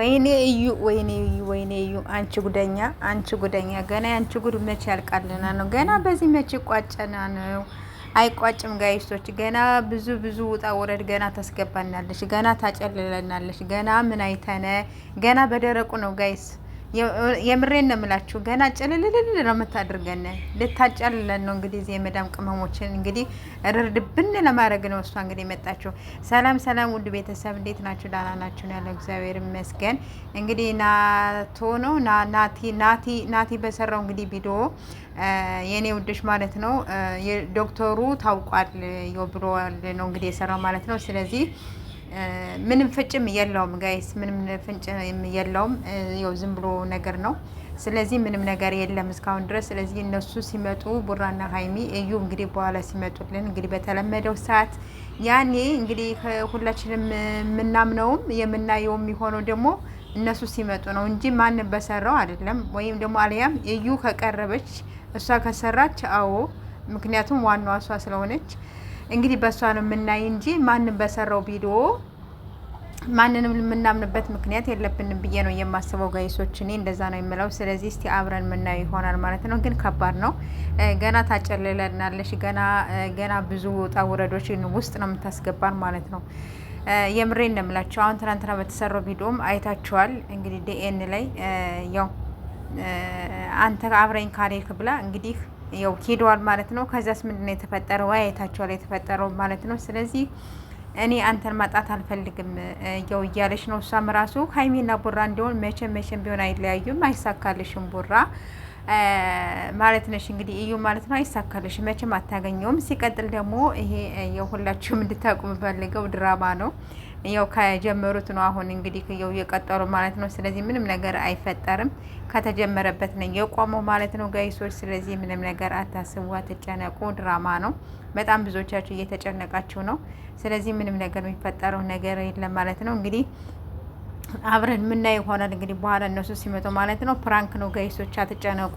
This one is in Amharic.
ወይኔ እዩ ወይኔ እዩ ወይኔ እዩ አንቺ ጉደኛ አንቺ ጉደኛ ገና ያንቺ ጉድ መቼ ያልቃልና ነው? ገና በዚህ መቼ ቋጨና ነው? አይቋጭም ጋይሶች። ገና ብዙ ብዙ ውጣ ውረድ ገና ታስገባናለሽ፣ ገና ታጨልለናለሽ። ገና ምን አይተነ ገና በደረቁ ነው ጋይስ። የምሬን ነው የምላችሁ። ገና ጭልልልል ነው የምታደርገን፣ ልታጨልለን ነው እንግዲህ። እዚህ የመዳም ቅመሞችን እንግዲህ ርድብን ለማድረግ ነው እሷ እንግዲህ የመጣችው። ሰላም ሰላም፣ ውድ ቤተሰብ እንዴት ናችሁ? ዳና ናችሁ ያለው እግዚአብሔር ይመስገን። እንግዲህ ናቶ ነው ናቲ በሰራው እንግዲህ ቪዲዮ የኔ ውድሽ ማለት ነው ዶክተሩ ታውቋል ብሏል ነው እንግዲህ የሰራው ማለት ነው። ስለዚህ ምንም ፍጭም የለውም ጋይስ፣ ምንም ፍንጭ የለውም። ያው ዝም ብሎ ነገር ነው። ስለዚህ ምንም ነገር የለም እስካሁን ድረስ። ስለዚህ እነሱ ሲመጡ ቡራና ሀይሚ እዩ እንግዲህ በኋላ ሲመጡልን እንግዲህ በተለመደው ሰዓት ያኔ እንግዲህ ሁላችንም የምናምነውም የምናየው የሚሆነው ደግሞ እነሱ ሲመጡ ነው እንጂ ማንም በሰራው አይደለም። ወይም ደግሞ አልያም እዩ ከቀረበች እሷ ከሰራች አዎ፣ ምክንያቱም ዋናዋ እሷ ስለሆነች እንግዲህ በእሷ ነው የምናይ እንጂ ማንም በሰራው ቪዲዮ ማንንም የምናምንበት ምክንያት የለብንም ብዬ ነው የማስበው ጋይሶች። እኔ እንደዛ ነው የምለው። ስለዚህ እስቲ አብረን የምናየው ይሆናል ማለት ነው። ግን ከባድ ነው። ገና ታጨልለናለሽ። ገና ብዙ ውጣ ውረዶች ውስጥ ነው የምታስገባን ማለት ነው። የምሬን ነው የምላቸው። አሁን ትናንትና በተሰራው ቪዲዮም አይታችኋል እንግዲህ ዲኤን ላይ ያው አንተ አብረኝ ካሌክ ብላ እንግዲህ ያው ሄደዋል ማለት ነው። ከዛስ ምንድነው የተፈጠረው? አይታችኋል የተፈጠረው ማለት ነው። ስለዚህ እኔ አንተን ማጣት አልፈልግም ያው እያለች ነው እሷም ራሱ። ሀይሚና ቡራ እንዲሆን መቼም ቢሆን አይለያዩም። አይሳካልሽም ቡራ ማለት ነሽ እንግዲህ እዩ ማለት ነው። አይሳካልሽ፣ መቼም አታገኘውም። ሲቀጥል ደግሞ ይሄ የሁላችሁም እንድታውቁ የምፈልገው ድራማ ነው። ያው ከጀመሩት ነው አሁን እንግዲህ ያው የቀጠሩ ማለት ነው። ስለዚህ ምንም ነገር አይፈጠርም። ከተጀመረበት ነው የቆመው ማለት ነው ጋይሶች። ስለዚህ ምንም ነገር አታስቡ፣ አትጨነቁ። ድራማ ነው። በጣም ብዙዎቻችሁ እየተጨነቃችሁ ነው። ስለዚህ ምንም ነገር የሚፈጠረው ነገር የለም ማለት ነው። እንግዲህ አብረን የምናየው ይሆናል እንግዲህ በኋላ እነሱ ሲመጡ ማለት ነው። ፕራንክ ነው ጋይሶች፣ አትጨነቁ።